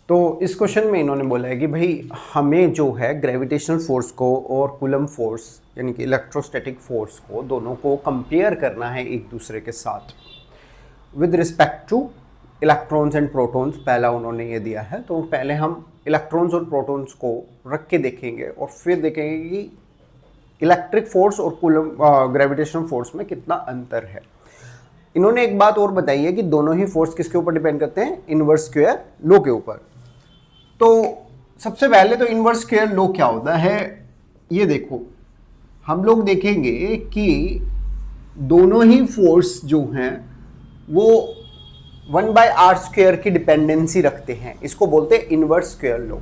तो इस क्वेश्चन में इन्होंने बोला है कि भाई हमें जो है ग्रेविटेशनल फोर्स को और कूलम्ब फोर्स यानी कि इलेक्ट्रोस्टैटिक फोर्स को दोनों को कंपेयर करना है एक दूसरे के साथ with respect two electrons and protons. पहला उन्होंने ये दिया है, तो पहले हम इलेक्ट्रॉन्स और प्रोटॉन्स को रख के देखेंगे और फिर देखेंगे कि इलेक्ट्रिक फोर्स और कूलम्ब ग्रेविटेशनल फोर्स में कितना अंतर है। इन्होंने एक बात और बताई है कि दोनों ही फोर्स किसके ऊपर डिपेंड करते हैं, इनवर्स स्क्वायर लॉ के ऊपर। तो सबसे पहले तो इनवर्स स्क्वायर लॉ क्या होता है, ये देखो हम लोग देखेंगे कि दोनों ही फोर्स जो हैं वो 1/r² की डिपेंडेंसी रखते हैं, इसको बोलते हैं इनवर्स स्क्वायर लॉ।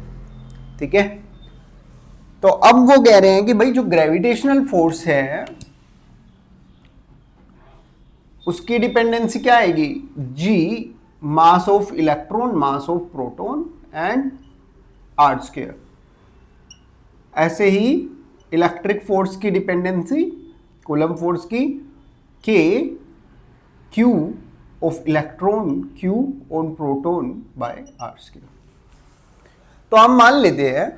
ठीक है, तो अब वो कह रहे हैं कि भाई जो ग्रेविटेशनल फोर्स है उसकी डिपेंडेंसी क्या आएगी, g mass of electron, mass of proton and r²। ऐसे ही इलेक्ट्रिक फोर्स की डिपेंडेंसी, कूलम्ब फोर्स की k q of electron q on proton by r²। तो हम मान लेते हैं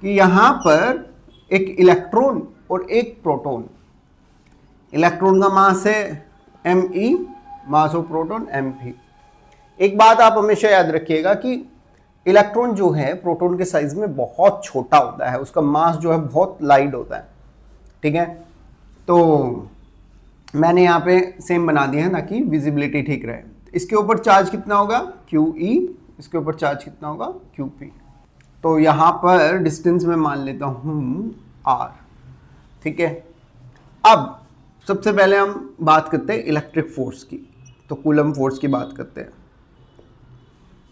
कि यहां पर एक इलेक्ट्रॉन और एक प्रोटॉन, इलेक्ट्रॉन का मास है me, mass of proton mp। एक बात आप हमेशा याद रखिएगा कि इलेक्ट्रॉन जो है प्रोटॉन के साइज में बहुत छोटा होता है, उसका मास जो है बहुत लाइट होता है। ठीक है, तो मैंने यहाँ पे सेम बना दिया है ताकि विजिबिलिटी ठीक रहे। इसके ऊपर चार्ज कितना होगा QE, इसके ऊपर चार्ज कितना होगा QP। तो यहाँ पर डिस्टेंस में मान लेता हूँ R। ठीक है, अब सबसे पहले हम बात करते हैं इलेक्ट्रिक फोर्स की, तो कूलम्ब फोर्स की बात करते हैं।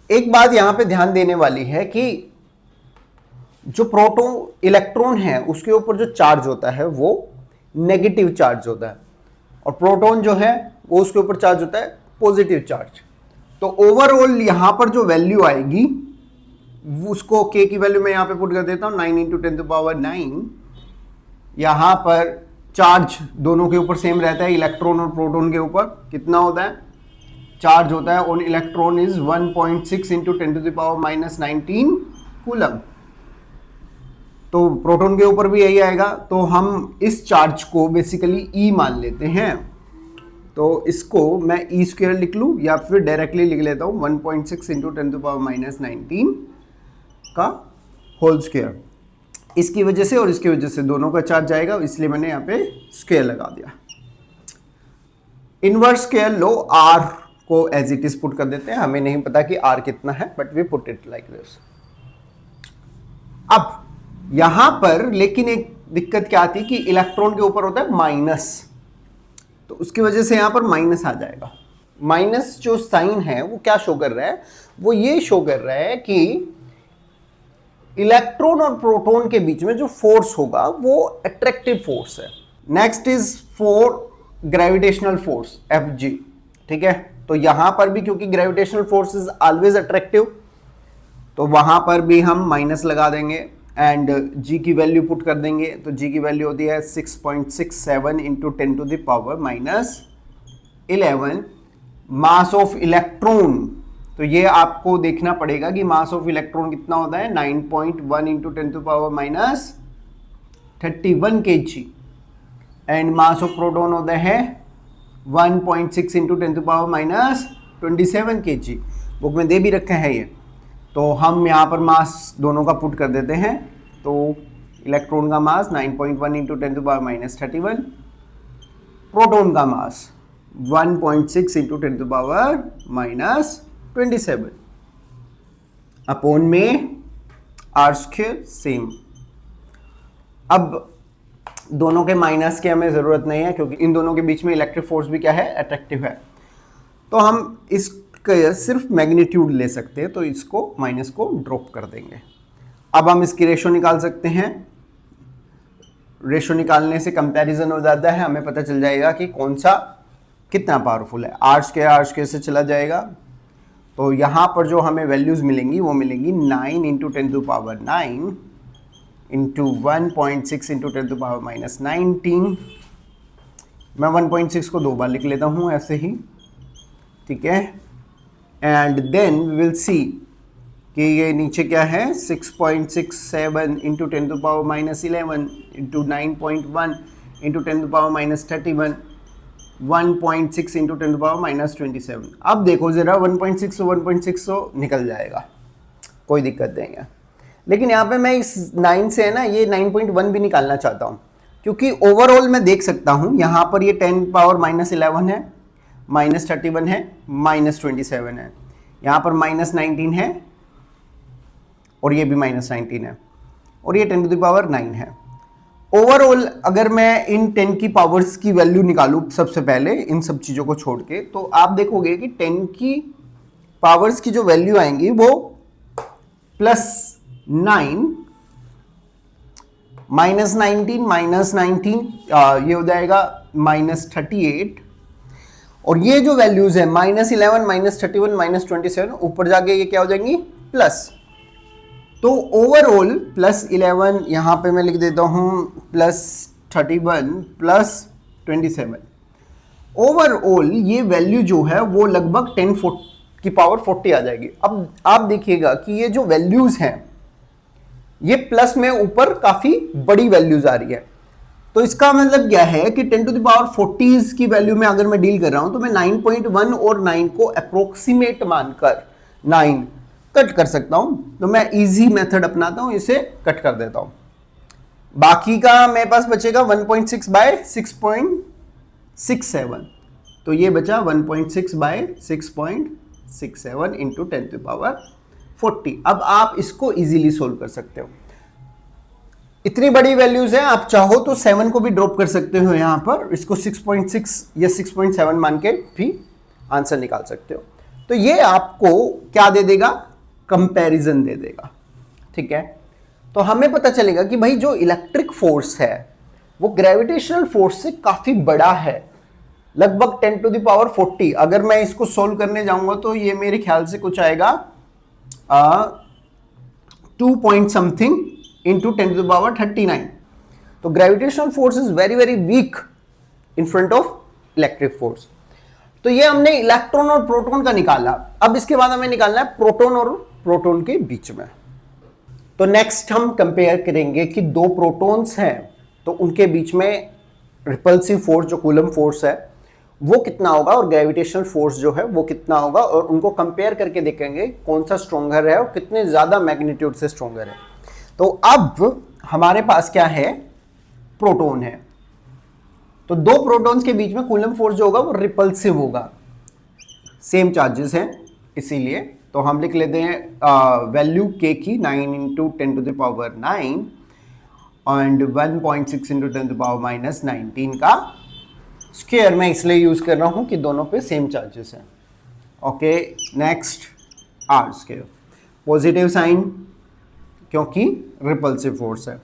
एक बात यहां पे ध्यान देने वाली है कि जो प्रोटॉन इलेक्ट्रॉन है उसके ऊपर जो चार्ज होता है वो नेगेटिव चार्ज होता है और प्रोटॉन जो है वो उसके ऊपर चार्ज होता है पॉजिटिव चार्ज। तो ओवरऑल यहां पर जो वैल्यू आएगी उसको k की वैल्यू मैं यहां पे पुट कर देता हूं 9 × 10⁹। यहां पर चार्ज दोनों के ऊपर सेम रहता है, इलेक्ट्रॉन और प्रोटॉन के ऊपर कितना होता है, चार्ज होता है ऑन इलेक्ट्रॉन इज 1.6 × 10⁻19 कूलम। तो प्रोटॉन के ऊपर भी यही आएगा, तो हम इस चार्ज को बेसिकली E मान लेते हैं। तो इसको मैं E² लिख लूँ या फिर डायरेक्टली लिख लेता हूँ 1.6 × 10⁻19 का होल स्क्वायर। इसकी वजह से और इसकी वजह से दोनों का चार्ज आएगा, इसलिए मैंने यहाँ पे स्क्वायर लगा दिया। इनवर्स स्क्वायर लो R को एज इट इज पुट कर देते हैं, हमें नहीं पता कि R कितना है but we put it like this. अब यहां पर लेकिन एक दिक्कत क्या आती है कि इलेक्ट्रॉन के ऊपर होता है माइनस, तो उसकी वजह से यहां पर माइनस आ जाएगा। माइनस जो साइन है वो क्या शो कर रहा है, वो ये शो कर रहा है कि इलेक्ट्रॉन और प्रोटॉन के बीच में जो फोर्स होगा वो अट्रैक्टिव फोर्स है। Next is for gravitational force Fg। ठीक है, तो यहां पर भी क्योंकि gravitational force is always attractive, तो वहां पर भी हम माइनस लगा देंगे एंड g की वैल्यू पुट कर देंगे। तो g की वैल्यू होती है 6.67 × 10⁻11 मास ऑफ इलेक्ट्रॉन। तो ये आपको देखना पड़ेगा कि मास ऑफ इलेक्ट्रॉन कितना होता है 9.1 × 10⁻31 kg and mass of proton होता है 1.6 × 10⁻27 kg। बुक में दे भी रखा है ये, तो हम यहाँ पर मास दोनों का पुट कर देते हैं। तो इलेक्ट्रॉन का मास 9.1 × 10⁻31, प्रोटॉन का मास 1.6 × 10⁻27 अपॉन में R² सेम। अब दोनों के माइनस की हमें ज़रूरत नहीं है क्योंकि इन दोनों के बीच में इलेक्ट्रिक फोर्स भी क्या है, अट्रैक्टिव है। तो हम इसका सिर्फ मैग्नीट्यूड ले सकते हैं, तो इसको माइनस को ड्रॉप कर देंगे। अब हम इसकी रेशो निकाल सकते हैं। रेशो निकालने से कंपैरिजन हो जाता है, हमें पता चल जाएगा कि कौन सा कितना पावरफुल है। R² से चला जाएगा, तो यहाँ पर जो हमें वैल्यूज़ मिलेंगी वो मिलेंगी 9 × 10⁹ इंटू 1.6 × 10⁻19। मैं 1.6 को 2 बार लिख लेता हूँ ऐसे ही, ठीक है। And then we will see कि ये नीचे क्या है 6.67 इंटू 10⁻11 इंटू 9.1 इंटू 10⁻31 1.6 इंटू 10⁻27। अब देखो जरा 1.6 तो 1.6 तो निकल जाएगा, कोई दिक्कत नहीं है। लेकिन यहाँ पे मैं इस 9 से है ना ये 9.1 भी निकालना चाहता हूँ, क्योंकि ओवरऑल मैं देख सकता हूँ यहाँ पर ये 10⁻11 है, -31 है, -27 है, यहाँ पर -19 है और ये भी -19 है और ये 10⁹ है। ओवरऑल अगर मैं इन 10 की पावर्स की वैल्यू निकालूं सबसे पहले इन सब चीज़ों को छोड़ के, तो आप देखोगे कि 10 की पावर्स की जो वैल्यू आएंगी वो +9 -19 ये हो जाएगा -38 और ये जो वैल्यूज है -11 -31 -27 ऊपर जाके ये क्या हो जाएंगी प्लस। तो ओवरऑल +11 यहां पे मैं लिख देता हूं +31 +27 ओवरऑल ये वैल्यू जो है वो लगभग 10 की पावर 40 आ जाएगी। अब आप देखिएगा कि ये जो वैल्यूज हैं ये प्लस में ऊपर काफी बड़ी वैल्यूज आ रही है, तो इसका मतलब क्या है कि 10⁻40 की वैल्यू में अगर मैं डील कर रहा हूं तो मैं 9.1 और 9 को अप्रोक्सीमेट मानकर 9 कट कर सकता हूं। तो मैं इजी मेथड अपनाता हूं, इसे कट कर देता हूं। बाकी का मेरे पास बचेगा 1.6 बाय 6.67, तो ये बचा 1.6 बाय 6.67 इंटू 10⁻40। अब आप इसको इजीली सोल्व कर सकते हो, इतनी बड़ी वैल्यूज है, आप चाहो तो 7 को भी ड्रॉप कर सकते हो यहां पर, इसको 6.6 या 6.7 मान के भी आंसर निकाल सकते हो। तो ये आपको क्या दे देगा, कंपैरिजन दे देगा, ठीक है। तो हमें पता चलेगा कि भाई जो इलेक्ट्रिक फोर्स है वो ग्रेविटेशनल फोर्स से काफी बड़ा है, लगभग 10⁻40। अगर मैं इसको सोल्व करने जाऊंगा तो ये मेरे ख्याल से कुछ आएगा 2 पॉइंट समथिंग इंटू 10⁻39। तो gravitational force is very very weak in front of electric force. तो ये हमने इलेक्ट्रॉन और प्रोटॉन का निकाला। अब इसके बाद हमें निकालना है प्रोटॉन और प्रोटॉन के बीच में। तो नेक्स्ट हम कंपेयर करेंगे कि दो प्रोटॉन्स हैं तो उनके बीच में रिपल्सिव फोर्स जो कूलम फोर्स है वो कितना होगा और ग्रेविटेशनल फोर्स जो है वो कितना होगा, और उनको कंपेयर करके देखेंगे कौन सा स्ट्रॉन्गर है और कितने ज्यादा मैग्नीट्यूड से स्ट्रॉन्गर है। तो अब हमारे पास क्या है, प्रोटॉन है, तो दो प्रोटॉन्स के बीच में कूलम फोर्स जो होगा वो रिपल्सिव होगा, सेम चार्जेस हैं इसीलिए। तो हम लिख लेते हैं वैल्यू के की 9 इंटू 10⁻9 एंड 1.6 इंटू 10⁻19 का स्क्वायर मैं इसलिए यूज कर रहा हूं कि दोनों पे सेम चार्जेस हैं। Okay, next R square, positive sign क्योंकि रिपल्सिव फोर्स है।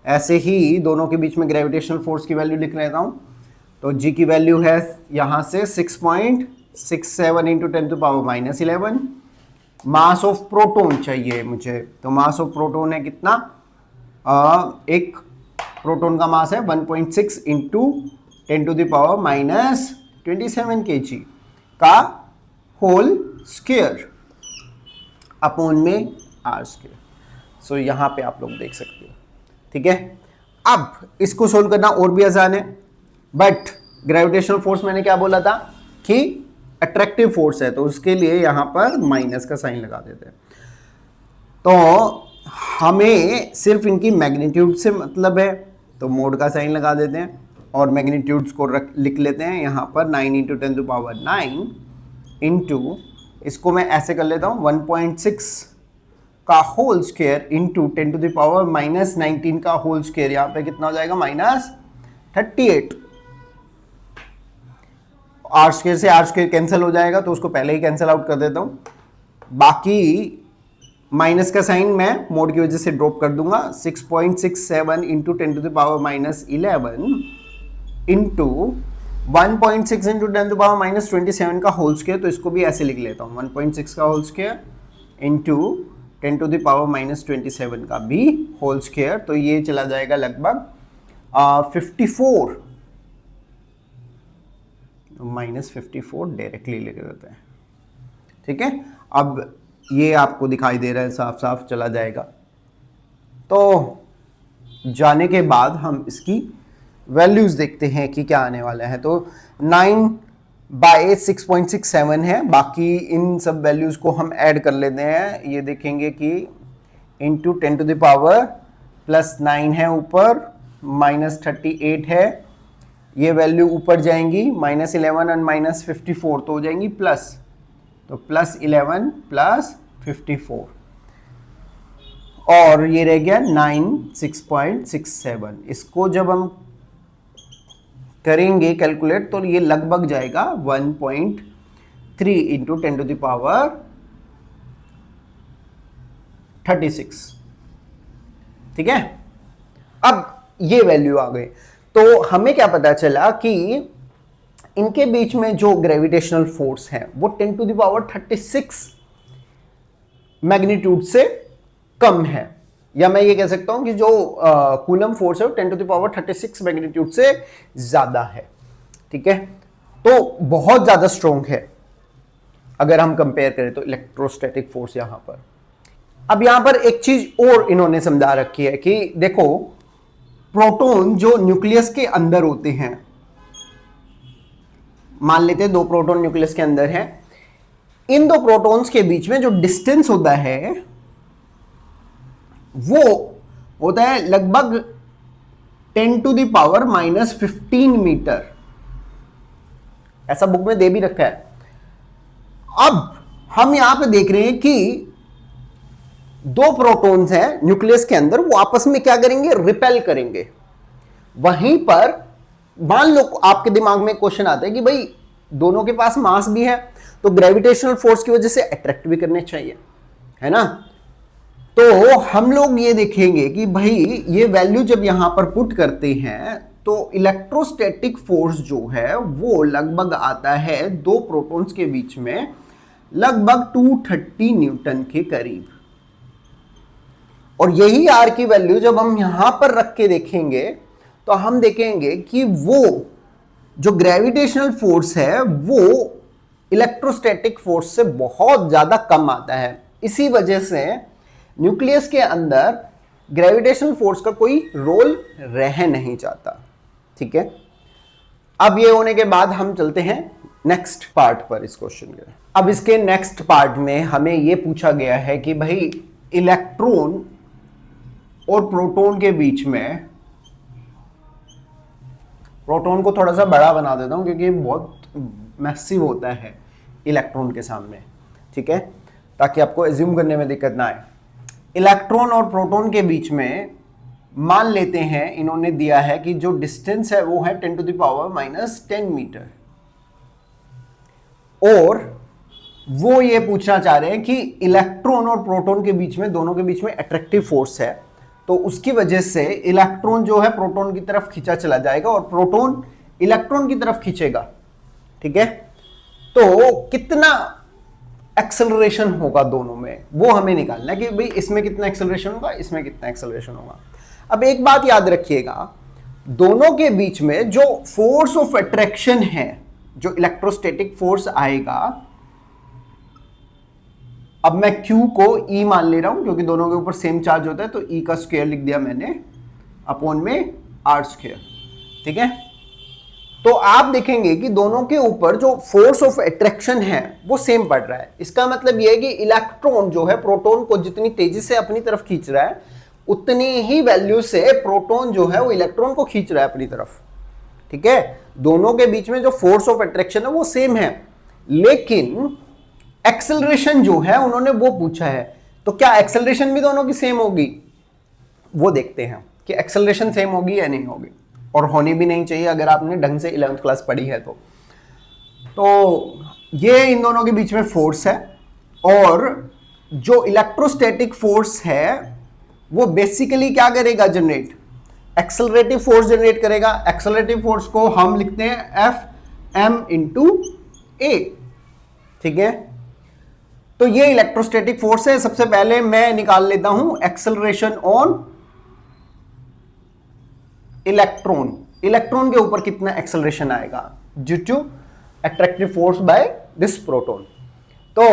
ऐसे ही दोनों के बीच में ग्रेविटेशनल फोर्स की वैल्यू लिख लेता हूं। तो जी की वैल्यू है यहां से 6.67 इंटू 10⁻11। मास ऑफ प्रोटॉन चाहिए मुझे, तो मास ऑफ प्रोटॉन है कितना, एक प्रोटॉन का मास है 1.6 इंटू 10⁻27 kg का होल स्क्वायर अपॉन में आर स्क्वायर। सो यहां पे आप लोग देख सकते हो, ठीक है। अब इसको सोल्व करना और भी आसान है, बट ग्रेविटेशनल फोर्स मैंने क्या बोला था कि अट्रैक्टिव फोर्स है, तो उसके लिए यहां पर माइनस का साइन लगा देते हैं। तो हमें सिर्फ इनकी मैग्नीट्यूड से मतलब है, तो मोड का साइन लगा देते हैं और मैग्नीट्यूड्स को लिख लेते हैं यहां पर 9 इंटू 10⁻9 इंटू, इसको मैं ऐसे कर लेता हूं 1.6 का होल स्क्वायर इंटू 10⁻−19 का होल स्क्वायर, यहां पे कितना हो जाएगा -38। आर स्क्वायर से आर स्क्वायर कैंसिल हो जाएगा तो उसको पहले ही कैंसिल आउट कर देता हूं। बाकी माइनस का साइन मैं मोड की वजह से ड्रॉप कर दूंगा। 6.67 इंटू 10⁻11 इंटू 1.6 इंटू 10⁻27 का होल स्क्वायर, तो इसको भी ऐसे लिख लेता हूं 1.6 का होल स्क्वायर इंटू 10⁻27 का भी होल स्क्वायर, तो ये चला जाएगा लगभग 54 -54 डायरेक्टली लिख देते हैं, ठीक है। अब ये आपको दिखाई दे रहा है, साफ साफ चला जाएगा। तो जाने के बाद हम इसकी वैल्यूज देखते हैं कि क्या आने वाला है। तो 9/6.67 है, बाकी इन सब वैल्यूज को हम ऐड कर लेते हैं। ये देखेंगे कि इंटू 10⁻+9 है ऊपर, -38 है, ये वैल्यू ऊपर जाएंगी, -11 और -54 तो हो जाएंगी प्लस, तो +11 + 54 और ये रह गया 96.67। इसको जब हम करेंगे कैलकुलेट तो ये लगभग जाएगा 1.3 इंटू 10⁻36। ठीक है, अब ये वैल्यू आ गई। तो हमें क्या पता चला कि इनके बीच में जो ग्रेविटेशनल फोर्स है वो 10⁻36 मैग्नीट्यूड से कम है, या मैं ये कह सकता हूं कि जो कूलम फोर्स है वो 10⁻36 मैग्नीट्यूड से ज्यादा है। ठीक है, तो बहुत ज्यादा स्ट्रॉन्ग है अगर हम कंपेयर करें तो इलेक्ट्रोस्टैटिक फोर्स यहां पर। अब यहां पर एक चीज और इन्होंने समझा रखी है कि देखो, प्रोटॉन जो न्यूक्लियस के अंदर होते हैं, मान लेते हैं 2 प्रोटॉन न्यूक्लियस के अंदर हैं, इन 2 प्रोटॉन्स के बीच में जो डिस्टेंस होता है वो होता है लगभग 10⁻⁻15 मीटर। ऐसा बुक में दे भी रखा है। अब हम यहां पे देख रहे हैं कि 2 प्रोटॉन्स हैं न्यूक्लियस के अंदर, वो आपस में क्या करेंगे, रिपेल करेंगे। वहीं पर मान लो आपके दिमाग में क्वेश्चन आता है कि भाई दोनों के पास मास भी है, तो ग्रेविटेशनल फोर्स की वजह से अट्रैक्ट भी करने चाहिए, है ना। तो हम लोग ये देखेंगे कि भाई ये वैल्यू जब यहां पर पुट करते हैं तो इलेक्ट्रोस्टैटिक फोर्स जो है वो लगभग आता है 2 प्रोटॉन्स के बीच में लगभग 230 न्यूटन के करीब। और यही आर की वैल्यू जब हम यहां पर रख के देखेंगे तो हम देखेंगे कि वो जो ग्रेविटेशनल फोर्स है वो इलेक्ट्रोस्टैटिक फोर्स से बहुत ज्यादा कम आता है। इसी वजह से न्यूक्लियस के अंदर ग्रेविटेशनल फोर्स का कोई रोल रह नहीं जाता। ठीक है, अब ये होने के बाद हम चलते हैं नेक्स्ट पार्ट पर इस क्वेश्चन के। अब इसके नेक्स्ट पार्ट में हमें यह पूछा गया है कि भाई इलेक्ट्रॉन और प्रोटॉन के बीच में, प्रोटॉन को थोड़ा सा बड़ा बना देता हूं क्योंकि बहुत मैसिव होता है इलेक्ट्रॉन के सामने, ठीक है, ताकि आपको एज्यूम करने में दिक्कत ना आए। इलेक्ट्रॉन और प्रोटॉन के बीच में मान लेते हैं इन्होंने दिया है कि जो डिस्टेंस है वो है 10⁻⁻10 मीटर, और वो ये पूछना चाह रहे हैं कि इलेक्ट्रॉन और प्रोटॉन के बीच में, दोनों के बीच में अट्रैक्टिव फोर्स है, तो उसकी वजह से इलेक्ट्रॉन जो है प्रोटॉन की तरफ खींचा चला जाएगा और प्रोटॉन इलेक्ट्रॉन की तरफ खींचेगा। ठीक है, तो कितना एक्सेलरेशन होगा दोनों में वो हमें निकालना है कि भाई इसमें कितना एक्सेलरेशन होगा, इसमें कितना एक्सेलरेशन होगा। अब एक बात याद रखिएगा, दोनों के बीच में जो फोर्स ऑफ अट्रैक्शन है, जो इलेक्ट्रोस्टैटिक फोर्स आएगा, अब मैं Q को E मान ले रहा हूं क्योंकि दोनों के ऊपर सेम चार्ज होता है, तो E का स्क्वायर लिख दिया मैंने अपॉन में R²। ठीक है, तो आप देखेंगे कि दोनों के ऊपर जो फोर्स ऑफ अट्रैक्शन है वो सेम पड़ रहा है। इसका मतलब यह है कि इलेक्ट्रॉन जो है प्रोटॉन को जितनी तेजी से अपनी तरफ खींच रहा है, उतनी ही वैल्यू से प्रोटॉन जो है वो इलेक्ट्रॉन को खींच रहा है अपनी तरफ। ठीक है, दोनों के बीच में जो फोर्स ऑफ अट्रैक्शन है वो सेम है, लेकिन एक्सेलरेशन जो है उन्होंने वो पूछा है। तो क्या एक्सेलरेशन भी दोनों की सेम होगी, वो देखते हैं कि एक्सेलरेशन सेम होगी या नहीं होगी, और होनी भी नहीं चाहिए अगर आपने ढंग से 11th क्लास पढ़ी है तो ये इन दोनों के बीच में फोर्स है, और जो इलेक्ट्रोस्टैटिक फोर्स है वो बेसिकली क्या करेगा, जनरेट एक्सेलरेटिव फोर्स जनरेट करेगा। एक्सेलरेटिव फोर्स को हम लिखते हैं F(m)(a). ठीक है, तो ये इलेक्ट्रोस्टैटिक फोर्स है। सबसे पहले मैं निकाल लेता हूं एक्सेलरेशन ऑन इलेक्ट्रॉन। इलेक्ट्रॉन के ऊपर कितना एक्सेलरेशन आएगा due to attractive force by this proton. तो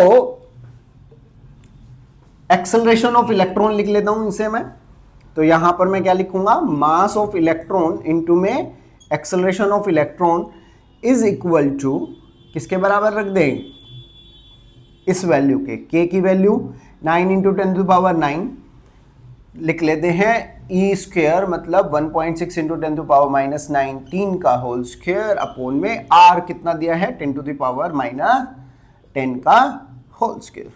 एक्सेलरेशन ऑफ इलेक्ट्रॉन लिख लेता हूं इसे मैं। तो यहां पर मैं क्या लिखूंगा, मास ऑफ इलेक्ट्रॉन इंटू में acceleration of electron is equal to किसके बराबर रख दें, इस वैल्यू के, k की वैल्यू 9 इंटू 10⁻9 लिख लेते हैं, ई स्क्वेयर मतलब 1.6 इंटू 10⁻19 का होल स्क्वेयर अपॉन में r कितना दिया है 10⁻10 का whole square.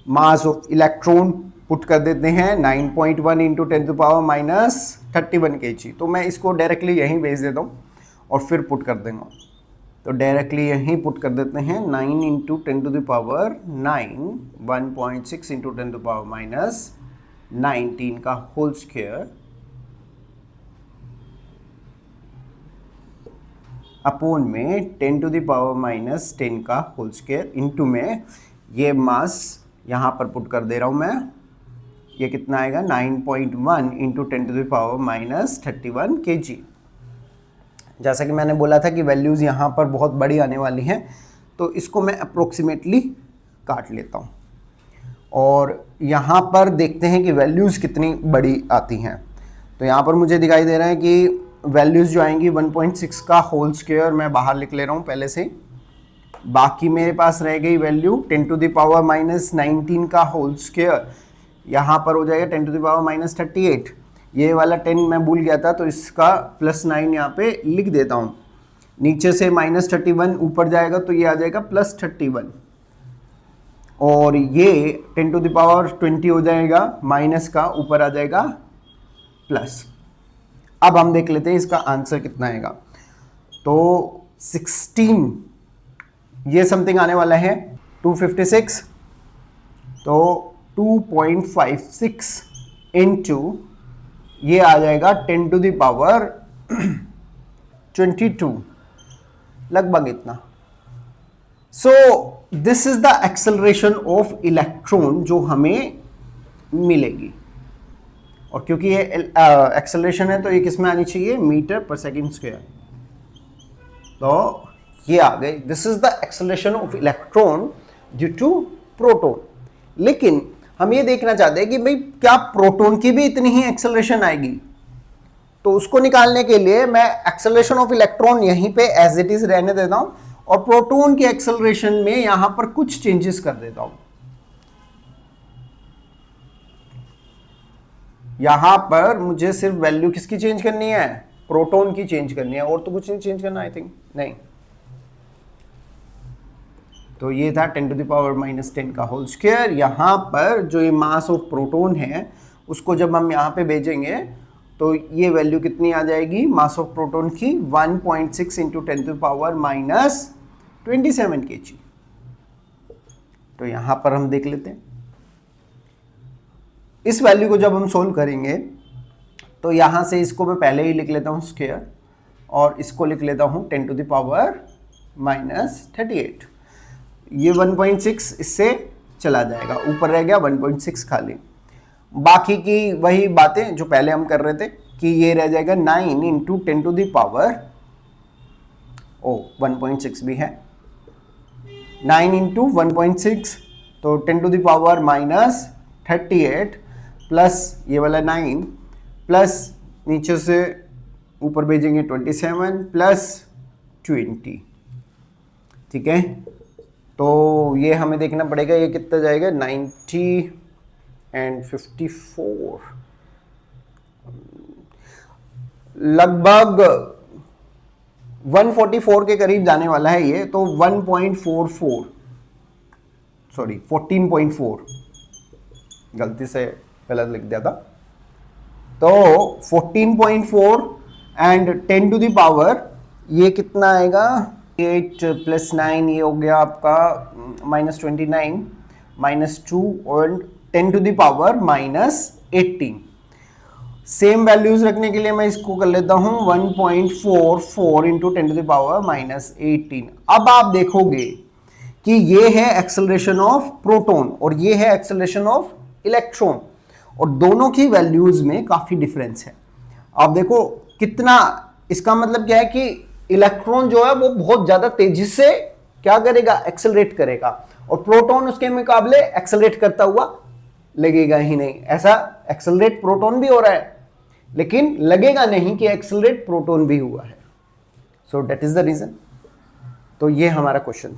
Mass of electron put कर देते हैं 9.1 इंटू 10⁻31 kg। तो मैं इसको डायरेक्टली यहीं भेज देता हूँ और फिर पुट कर देंगे। तो डायरेक्टली यहीं पुट कर देते हैं 9 इंटू 10⁻9 1.6 इंटू 10⁻19 का होल स्क्वेयर अपॉन में 10⁻10 का होल स्क्वेयर इंटू में ये मास यहां पर पुट कर दे रहा हूं मैं, ये कितना आएगा 9.1 इंटू 10⁻31 kg। जैसा कि मैंने बोला था कि वैल्यूज़ यहाँ पर बहुत बड़ी आने वाली हैं, तो इसको मैं अप्रोक्सीमेटली काट लेता हूँ और यहाँ पर देखते हैं कि वैल्यूज़ कितनी बड़ी आती हैं। तो यहाँ पर मुझे दिखाई दे रहा है कि वैल्यूज़ जो आएंगी 1.6 का होल स्क्वायर मैं बाहर लिख ले रहा हूँ पहले से, बाकी मेरे पास रह गई वैल्यू 10⁻19 का होल स्क्वायर, यहाँ पर हो जाएगा 10⁻38। ये वाला 10 मैं भूल गया था तो इसका +9 यहाँ पे लिख देता हूँ। नीचे से -31 ऊपर जाएगा तो ये आ जाएगा +31 और ये 10⁻20 हो जाएगा, माइनस का ऊपर आ जाएगा प्लस। अब हम देख लेते हैं इसका आंसर कितना आएगा। तो 16 ये समथिंग आने वाला है 256, तो 2.56 इंटू ये आ जाएगा 10⁻22 लगभग इतना। So this is the acceleration of electron जो हमें मिलेगी। और क्योंकि ये एक्सेलरेशन है तो ये किस में आनी चाहिए, मीटर पर सेकेंड स्क्वायर। तो ये आ गई, this is the acceleration of electron due to proton. लेकिन हम ये देखना चाहते हैं कि भाई क्या प्रोटॉन की भी इतनी ही एक्सेलरेशन आएगी। तो उसको निकालने के लिए मैं एक्सेलरेशन ऑफ इलेक्ट्रॉन यहीं पे एज इट इज रहने देता हूं और प्रोटॉन की एक्सेलरेशन में यहां पर कुछ चेंजेस कर देता हूं। यहां पर मुझे सिर्फ वैल्यू किसकी चेंज करनी है, प्रोटॉन की चेंज करनी है, और तो कुछ नहीं चेंज करना आई थिंक नहीं। तो ये था 10⁻10 का होल स्क्वायर। यहाँ पर जो ये मास ऑफ प्रोटॉन है उसको जब हम यहाँ पे भेजेंगे तो ये वैल्यू कितनी आ जाएगी मास ऑफ प्रोटॉन की, 1.6 इंटू 10⁻27 kg। तो यहाँ पर हम देख लेते हैं इस वैल्यू को जब हम सोल्व करेंगे तो यहाँ से इसको मैं पहले ही लिख लेता हूँ स्क्वायर और इसको लिख लेता हूँ 10⁻38। ये 1.6 इससे चला जाएगा, ऊपर रह गया 1.6 खाली। बाकी की वही बातें जो पहले हम कर रहे थे कि ये रह जाएगा 9 इंटू 1.6 भी है, 9 इंटू 1.6 तो 10⁻38 प्लस ये वाला 9 प्लस नीचे से ऊपर भेजेंगे 27 प्लस 20। ठीक है, तो ये हमें देखना पड़ेगा ये कितना जाएगा, 90 एंड 54 लगभग 144 के करीब जाने वाला है ये। तो 1.44 सॉरी 14.4 गलती से गलत लिख दिया था। तो 14.4 एंड 10 टू द पावर ये कितना आएगा, 8 प्लस 9 ये हो गया आपका -29 -2 और 10 to the power -18। Same values रखने के लिए मैं इसको कर लेता हूं 1.44 इंटू 10 टू द पावर -18। अब आप देखोगे कि ये है एक्सेलरेशन ऑफ प्रोटॉन और ये है एक्सेलरेशन ऑफ इलेक्ट्रॉन और दोनों की वैल्यूज में काफी डिफरेंस है। आप देखो कितना, इसका मतलब क्या है कि इलेक्ट्रॉन जो है वो बहुत ज्यादा तेजी से क्या करेगा, एक्सेलरेट करेगा, और प्रोटॉन उसके मुकाबले एक्सेलरेट करता हुआ लगेगा ही नहीं। ऐसा एक्सेलरेट प्रोटॉन भी हो रहा है, लेकिन लगेगा नहीं कि एक्सेलरेट प्रोटॉन भी हुआ है। So that is the reason. तो ये हमारा क्वेश्चन था।